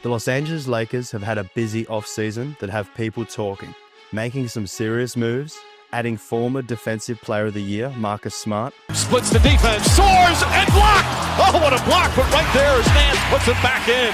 The Los Angeles Lakers have had a busy offseason that have people talking, making some serious moves, adding former Defensive Player of the Year, Marcus Smart. Splits the defense, soars, and blocked! Oh, what a block, but right there, Nance puts it back in.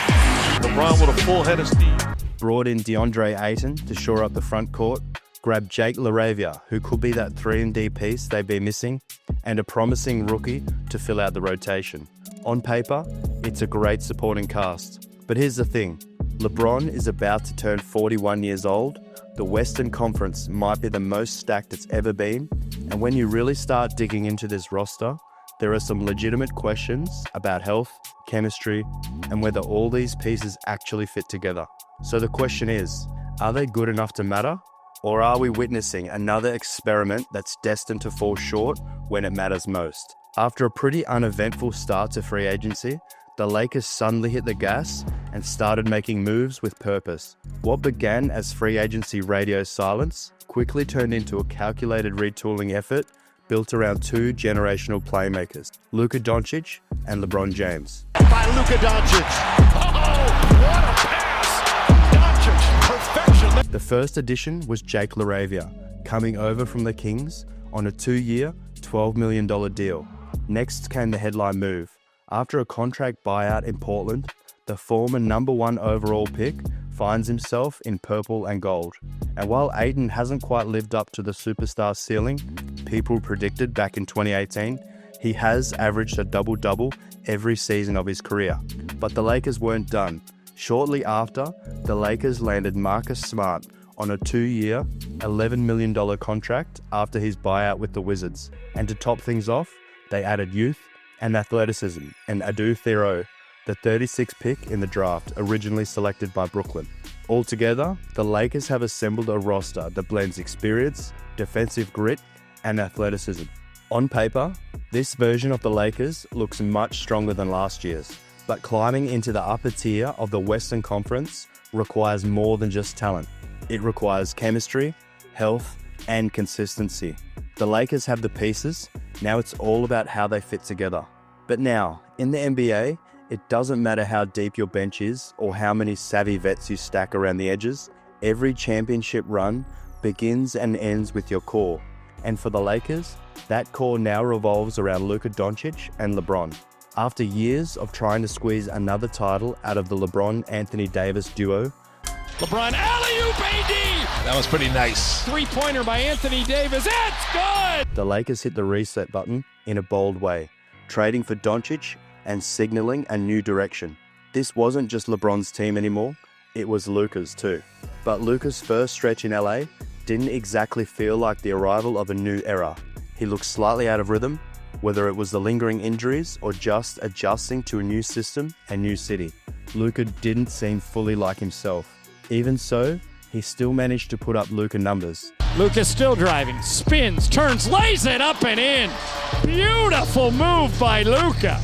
LeBron with a full head of steam. Brought in Deandre Ayton to shore up the front court, grabbed Jake LaRavia, who could be that 3-and-D piece they've been missing, and a promising rookie to fill out the rotation. On paper, it's a great supporting cast. But here's the thing, LeBron is about to turn 41 years old. The Western Conference might be the most stacked it's ever been, and when you really start digging into this roster, there are some legitimate questions about health, chemistry, and whether all these pieces actually fit together. So the question is, are they good enough to matter? Or are we witnessing another experiment that's destined to fall short when it matters most? After a pretty uneventful start to free agency, the Lakers suddenly hit the gas and started making moves with purpose. What began as free agency radio silence quickly turned into a calculated retooling effort built around two generational playmakers, Luka Doncic and LeBron James. By Luka Doncic. Oh, what a pass! Doncic, perfection. The first addition was Jake LaRavia, coming over from the Kings on a 2-year, $12 million deal. Next came the headline move. After a contract buyout in Portland, the former #1 overall pick finds himself in purple and gold. And while Ayton hasn't quite lived up to the superstar ceiling people predicted back in 2018, he has averaged a double-double every season of his career. But the Lakers weren't done. Shortly after, the Lakers landed Marcus Smart on a 2-year, $11 million contract after his buyout with the Wizards. And to top things off, they added youth and athleticism, and Adu Thero, the 36th pick in the draft, originally selected by Brooklyn. Altogether, the Lakers have assembled a roster that blends experience, defensive grit, and athleticism. On paper, this version of the Lakers looks much stronger than last year's, but climbing into the upper tier of the Western Conference requires more than just talent. It requires chemistry, health, and consistency. The Lakers have the pieces, now it's all about how they fit together. But now, in the NBA, it doesn't matter how deep your bench is or how many savvy vets you stack around the edges. Every championship run begins and ends with your core. And for the Lakers, that core now revolves around Luka Doncic and LeBron. After years of trying to squeeze another title out of the LeBron-Anthony Davis duo, LeBron alley-oop AD! That was pretty nice. Three-pointer by Anthony Davis. It's good! the Lakers hit the reset button in a bold way, trading for Doncic and signaling a new direction. This wasn't just LeBron's team anymore, it was Luka's too. But Luka's first stretch in LA didn't exactly feel like the arrival of a new era. He looked slightly out of rhythm, whether it was the lingering injuries or just adjusting to a new system and new city. Luka didn't seem fully like himself. Even so, he still managed to put up Luka numbers. Luka still driving, spins, turns, lays it up and in. Beautiful move by Luka.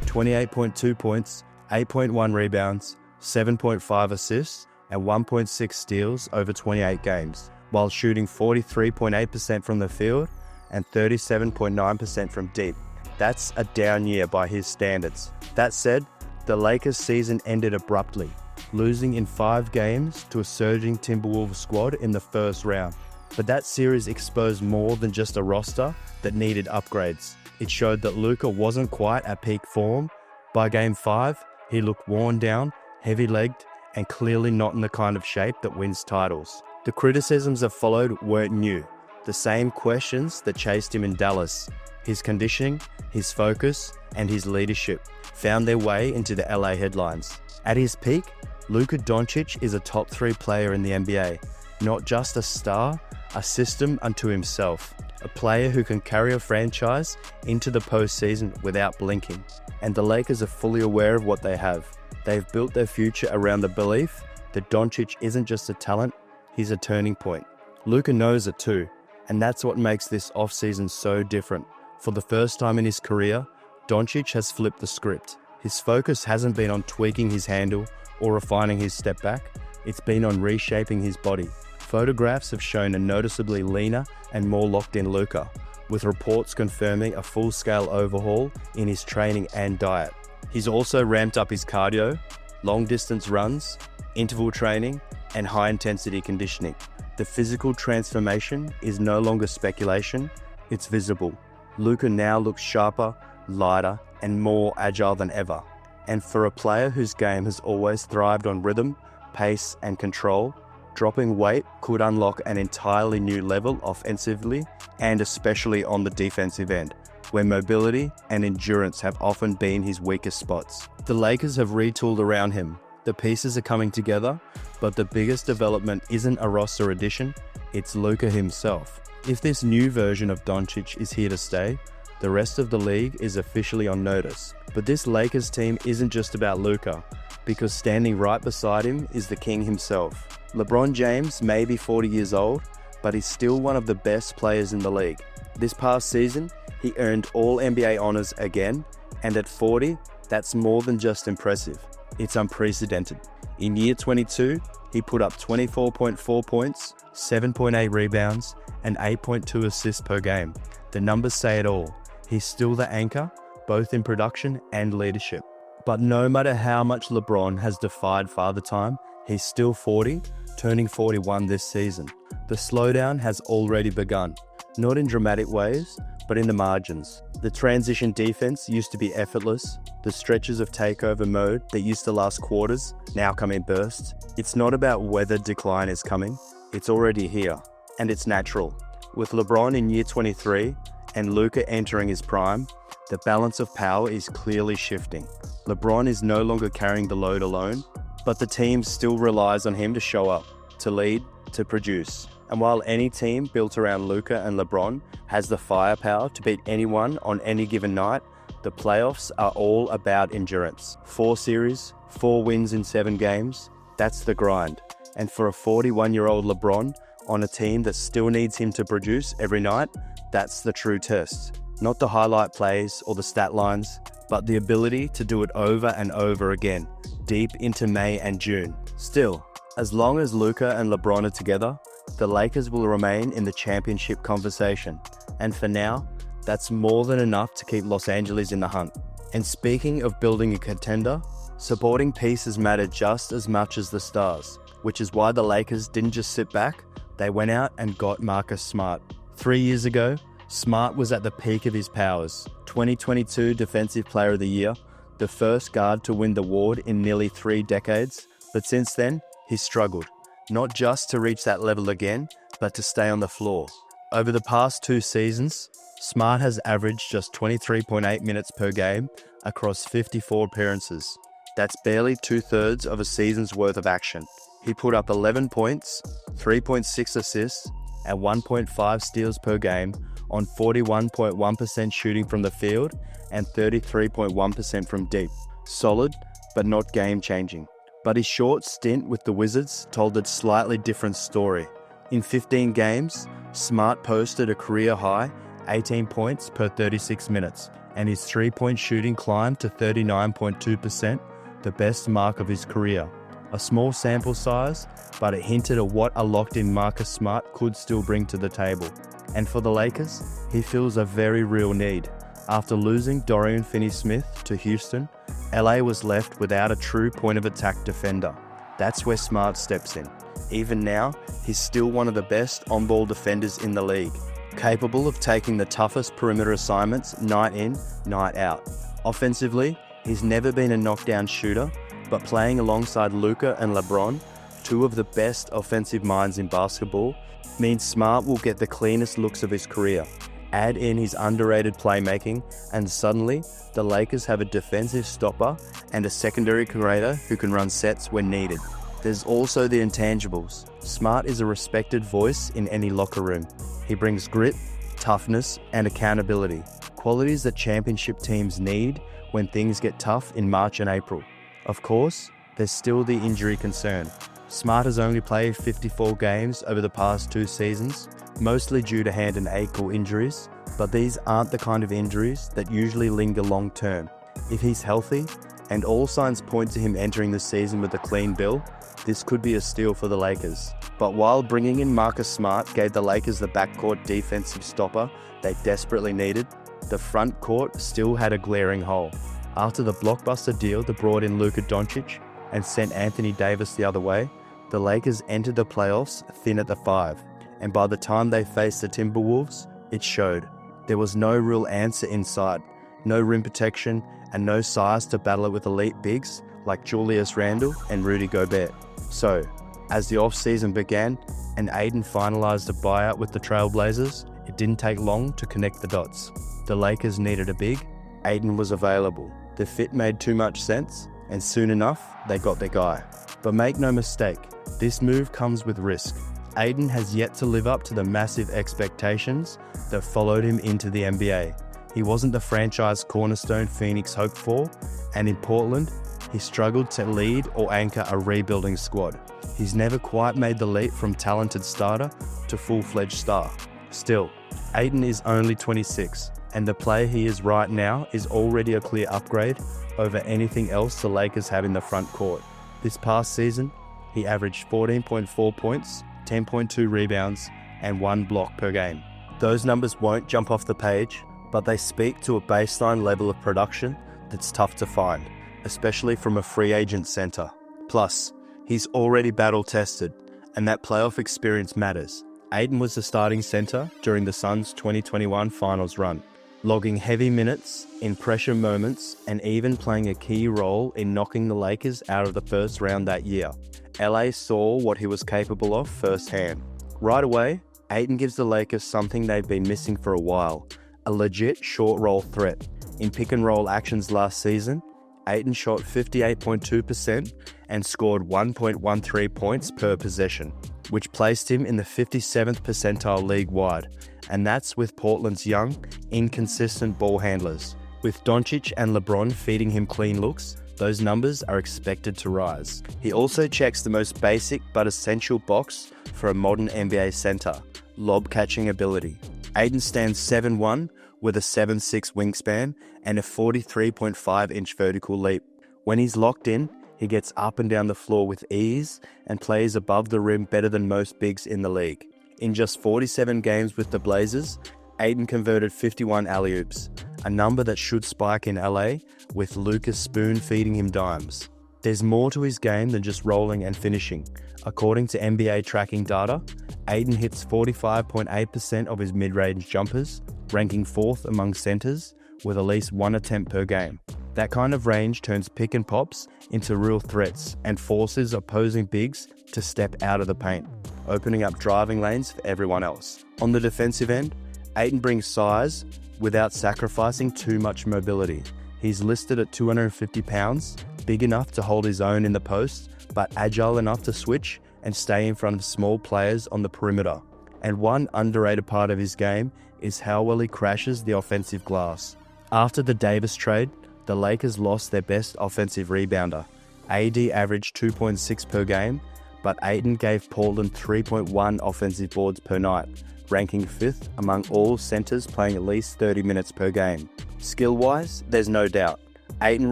28.2 points, 8.1 rebounds, 7.5 assists, and 1.6 steals over 28 games, while shooting 43.8% from the field and 37.9% from deep. That's a down year by his standards. That said, the Lakers' season ended abruptly, losing in 5 games to a surging Timberwolves squad in the first round. But that series exposed more than just a roster that needed upgrades. It showed that Luka wasn't quite at peak form. By Game 5, he looked worn down, heavy-legged, and clearly not in the kind of shape that wins titles. The criticisms that followed weren't new. The same questions that chased him in Dallas, his conditioning, his focus, and his leadership, found their way into the LA headlines. At his peak, Luka Doncic is a top 3 player in the NBA, not just a star, a system unto himself, a player who can carry a franchise into the postseason without blinking. And the Lakers are fully aware of what they have. They've built their future around the belief that Doncic isn't just a talent, he's a turning point. Luka knows it too, and that's what makes this offseason so different. For the first time in his career, Doncic has flipped the script. His focus hasn't been on tweaking his handle or refining his step back, it's been on reshaping his body. Photographs have shown a noticeably leaner and more locked-in Luka, with reports confirming a full-scale overhaul in his training and diet. He's also ramped up his cardio, long-distance runs, interval training, and high-intensity conditioning. The physical transformation is no longer speculation, it's visible. Luka now looks sharper, lighter, and more agile than ever. And for a player whose game has always thrived on rhythm, pace, and control, dropping weight could unlock an entirely new level offensively and especially on the defensive end, where mobility and endurance have often been his weakest spots. The Lakers have retooled around him. The pieces are coming together, but the biggest development isn't a roster addition, it's Luka himself. If this new version of Doncic is here to stay, the rest of the league is officially on notice. But this Lakers team isn't just about Luka, because standing right beside him is the king himself. LeBron James may be 40 years old, but he's still one of the best players in the league. This past season, he earned all NBA honors again, and at 40, that's more than just impressive. It's unprecedented. In year 22, he put up 24.4 points, 7.8 rebounds, and 8.2 assists per game. The numbers say it all. He's still the anchor, both in production and leadership. But no matter how much LeBron has defied Father Time, he's still 40, turning 41 this season. The slowdown has already begun, not in dramatic ways, but in the margins. The transition defense used to be effortless. The stretches of takeover mode that used to last quarters now come in bursts. It's not about whether decline is coming, it's already here, and it's natural. With LeBron in year 23 and Luka entering his prime, the balance of power is clearly shifting. LeBron is no longer carrying the load alone, but the team still relies on him to show up, to lead, to produce. And while any team built around Luka and LeBron has the firepower to beat anyone on any given night, the playoffs are all about endurance. 4 series, 4 wins in 7 games, that's the grind. And for a 41-year-old LeBron on a team that still needs him to produce every night, that's the true test. Not the highlight plays or the stat lines, but the ability to do it over and over again, deep into May and June. Still, as long as Luka and LeBron are together, the Lakers will remain in the championship conversation. And for now, that's more than enough to keep Los Angeles in the hunt. And speaking of building a contender, supporting pieces matter just as much as the stars, which is why the Lakers didn't just sit back, they went out and got Marcus Smart. 3 years ago, Smart was at the peak of his powers. 2022 Defensive Player of the Year, the first guard to win the award in nearly 3 decades, but since then, he's struggled. Not just to reach that level again, but to stay on the floor. Over the past 2 seasons, Smart has averaged just 23.8 minutes per game across 54 appearances. That's barely 2/3 of a season's worth of action. He put up 11 points, 3.6 assists, and 1.5 steals per game on 41.1% shooting from the field and 33.1% from deep. Solid, but not game-changing. But his short stint with the Wizards told a slightly different story. In 15 games, Smart posted a career-high 18 points per 36 minutes, and his three-point shooting climbed to 39.2%, the best mark of his career. A small sample size, but it hinted at what a locked-in Marcus Smart could still bring to the table. And for the Lakers, he feels a very real need. After losing Dorian Finney-Smith to Houston, LA was left without a true point-of-attack defender. That's where Smart steps in. Even now, he's still one of the best on-ball defenders in the league, capable of taking the toughest perimeter assignments night in, night out. Offensively, he's never been a knockdown shooter, but playing alongside Luka and LeBron, 2 of the best offensive minds in basketball, means Smart will get the cleanest looks of his career. Add in his underrated playmaking, and suddenly, the Lakers have a defensive stopper and a secondary creator who can run sets when needed. There's also the intangibles. Smart is a respected voice in any locker room. He brings grit, toughness, and accountability, qualities that championship teams need when things get tough in March and April. Of course, there's still the injury concern. Smart has only played 54 games over the past 2 seasons, mostly due to hand and ankle injuries, but these aren't the kind of injuries that usually linger long term. If he's healthy, and all signs point to him entering the season with a clean bill, this could be a steal for the Lakers. But while bringing in Marcus Smart gave the Lakers the backcourt defensive stopper they desperately needed, the front court still had a glaring hole. After the blockbuster deal that brought in Luka Doncic and sent Anthony Davis the other way, the Lakers entered the playoffs thin at the 5, and by the time they faced the Timberwolves, it showed. There was no real answer inside, no rim protection, and no size to battle it with elite bigs like Julius Randle and Rudy Gobert. So, as the offseason began and Ayton finalized a buyout with the Trailblazers, it didn't take long to connect the dots. The Lakers needed a big, Ayton was available. The fit made too much sense, and soon enough, they got their guy. But make no mistake, this move comes with risk. Ayton has yet to live up to the massive expectations that followed him into the NBA. He wasn't the franchise cornerstone Phoenix hoped for, and in Portland, he struggled to lead or anchor a rebuilding squad. He's never quite made the leap from talented starter to full-fledged star. Still, Ayton is only 26, and the player he is right now is already a clear upgrade over anything else the Lakers have in the front court. This past season, he averaged 14.4 points, 10.2 rebounds, and 1 block per game. Those numbers won't jump off the page, but they speak to a baseline level of production that's tough to find, especially from a free agent center. Plus, he's already battle-tested, and that playoff experience matters. Ayton was the starting center during the Suns' 2021 finals run, logging heavy minutes in pressure moments and even playing a key role in knocking the Lakers out of the first round that year. LA saw what he was capable of firsthand. Right away, Ayton gives the Lakers something they've been missing for a while, a legit short roll threat. In pick and roll actions last season, Ayton shot 58.2% and scored 1.13 points per possession, which placed him in the 57th percentile league-wide, and that's with Portland's young, inconsistent ball handlers. With Doncic and LeBron feeding him clean looks, those numbers are expected to rise. He also checks the most basic but essential box for a modern NBA center, lob-catching ability. Ayton stands 7'1", with a 7'6" wingspan and a 43.5-inch vertical leap. When he's locked in, he gets up and down the floor with ease and plays above the rim better than most bigs in the league. In just 47 games with the Blazers, Ayton converted 51 alley-oops, a number that should spike in LA with Luka spoon-feeding him dimes. There's more to his game than just rolling and finishing. According to NBA tracking data, Ayton hits 45.8% of his mid-range jumpers, ranking 4th among centers with at least 1 attempt per game. That kind of range turns pick and pops into real threats and forces opposing bigs to step out of the paint, opening up driving lanes for everyone else. On the defensive end, Ayton brings size without sacrificing too much mobility. He's listed at 250 pounds, big enough to hold his own in the post, but agile enough to switch and stay in front of small players on the perimeter. And one underrated part of his game is how well he crashes the offensive glass. After the Davis trade, the Lakers lost their best offensive rebounder. AD averaged 2.6 per game, but Ayton gave Portland 3.1 offensive boards per night, ranking 5th among all centers playing at least 30 minutes per game. Skill-wise, there's no doubt. Ayton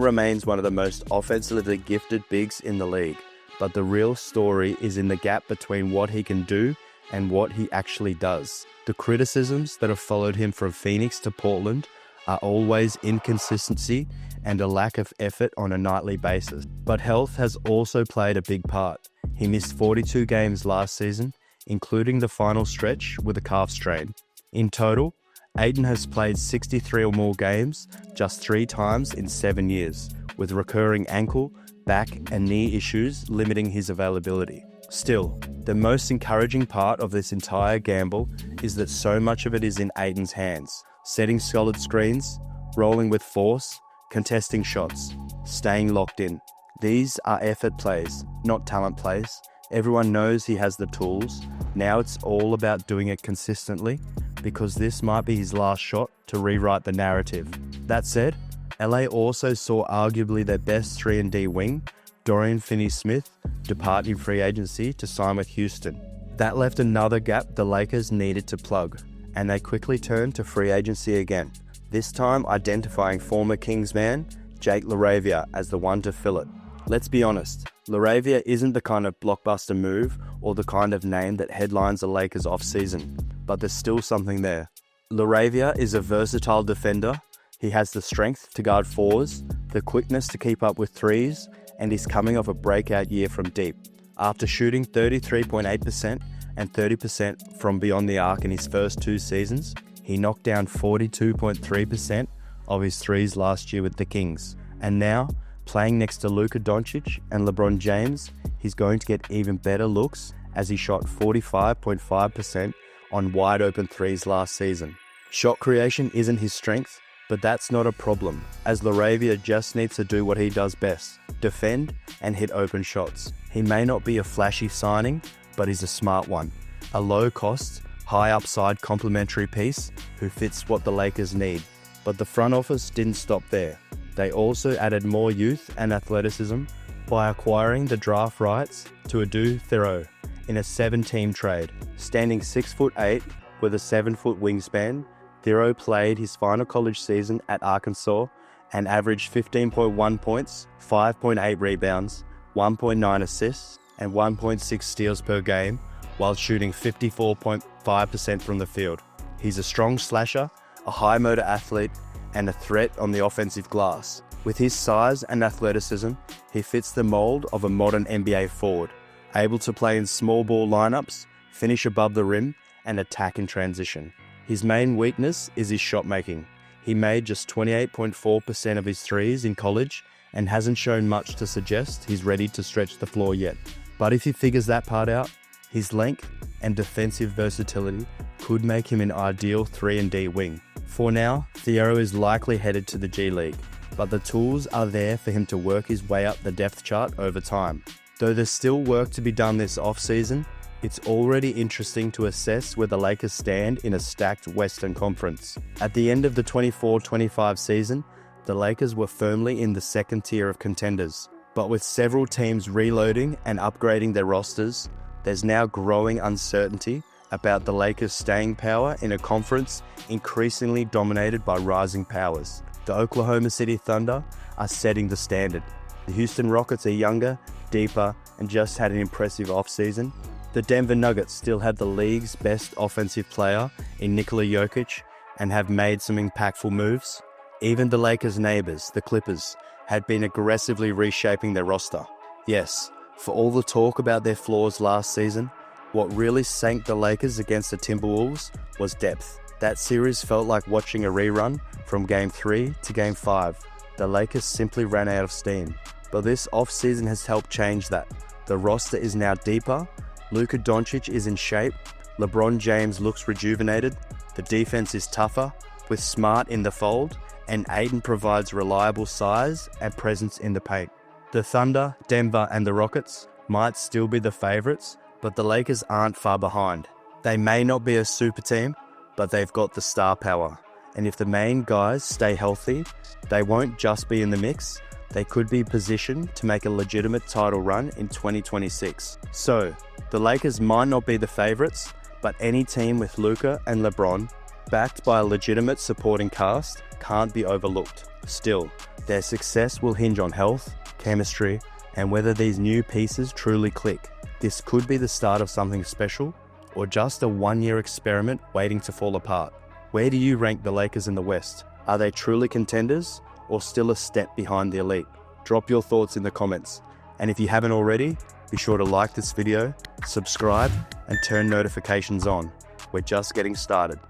remains one of the most offensively gifted bigs in the league, but the real story is in the gap between what he can do and what he actually does. The criticisms that have followed him from Phoenix to Portland are always inconsistency and a lack of effort on a nightly basis. But health has also played a big part. He missed 42 games last season, including the final stretch with a calf strain. In total, Ayton has played 63 or more games just 3 times in 7 years, with recurring ankle, back, and knee issues limiting his availability. Still, the most encouraging part of this entire gamble is that so much of it is in Ayton's hands, setting solid screens, rolling with force, contesting shots, staying locked in. These are effort plays, not talent plays. Everyone knows he has the tools. Now it's all about doing it consistently, because this might be his last shot to rewrite the narrative. That said, LA also saw arguably their best 3-and-D wing, Dorian Finney-Smith, depart in free agency to sign with Houston. That left another gap the Lakers needed to plug, and they quickly turned to free agency again, this time identifying former Kings man Jake LaRavia as the one to fill it. Let's be honest, LaRavia isn't the kind of blockbuster move or the kind of name that headlines the Lakers off-season, but there's still something there. LaRavia is a versatile defender. He has the strength to guard fours, the quickness to keep up with threes, and he's coming off a breakout year from deep. After shooting 33.8% and 30% from beyond the arc in his first 2 seasons, he knocked down 42.3% of his threes last year with the Kings. And now, playing next to Luka Doncic and LeBron James, he's going to get even better looks as he shot 45.5% on wide open threes last season. Shot creation isn't his strength, but that's not a problem, as LaRavia just needs to do what he does best: defend and hit open shots. He may not be a flashy signing, but he's a smart one. A low-cost, high-upside complementary piece who fits what the Lakers need. But the front office didn't stop there. They also added more youth and athleticism by acquiring the draft rights to Adu Thero in a 7-team trade. Standing 6'8" with a 7-foot wingspan, Thero played his final college season at Arkansas and averaged 15.1 points, 5.8 rebounds, 1.9 assists, and 1.6 steals per game while shooting 54.5% from the field. He's a strong slasher, a high-motor athlete, and a threat on the offensive glass. With his size and athleticism, he fits the mold of a modern NBA forward, able to play in small ball lineups, finish above the rim, and attack in transition. His main weakness is his shot making. He made just 28.4% of his threes in college and hasn't shown much to suggest he's ready to stretch the floor yet. But if he figures that part out, his length and defensive versatility could make him an ideal 3-and-D wing. For now, Thero is likely headed to the G League, but the tools are there for him to work his way up the depth chart over time. Though there's still work to be done this offseason, it's already interesting to assess where the Lakers stand in a stacked Western Conference. At the end of the 24-25 season, the Lakers were firmly in the second tier of contenders. But with several teams reloading and upgrading their rosters, there's now growing uncertainty about the Lakers' staying power in a conference increasingly dominated by rising powers. The Oklahoma City Thunder are setting the standard. The Houston Rockets are younger, deeper, and just had an impressive offseason. The Denver Nuggets still have the league's best offensive player in Nikola Jokic and have made some impactful moves. Even the Lakers' neighbors, the Clippers, had been aggressively reshaping their roster. Yes, for all the talk about their flaws last season, what really sank the Lakers against the Timberwolves was depth. That series felt like watching a rerun from Game 3 to Game 5. The Lakers simply ran out of steam. But this offseason has helped change that. The roster is now deeper, Luka Doncic is in shape, LeBron James looks rejuvenated, the defense is tougher, with Smart in the fold, and Ayton provides reliable size and presence in the paint. The Thunder, Denver, and the Rockets might still be the favorites, but the Lakers aren't far behind. They may not be a super team, but they've got the star power. And if the main guys stay healthy, they won't just be in the mix, they could be positioned to make a legitimate title run in 2026. So, the Lakers might not be the favorites, but any team with Luka and LeBron, backed by a legitimate supporting cast, can't be overlooked. Still, their success will hinge on health, chemistry, and whether these new pieces truly click. This could be the start of something special, or just a one-year experiment waiting to fall apart. Where do you rank the Lakers in the West? Are they truly contenders, or still a step behind the elite? Drop your thoughts in the comments. And if you haven't already, be sure to like this video, subscribe, and turn notifications on. We're just getting started.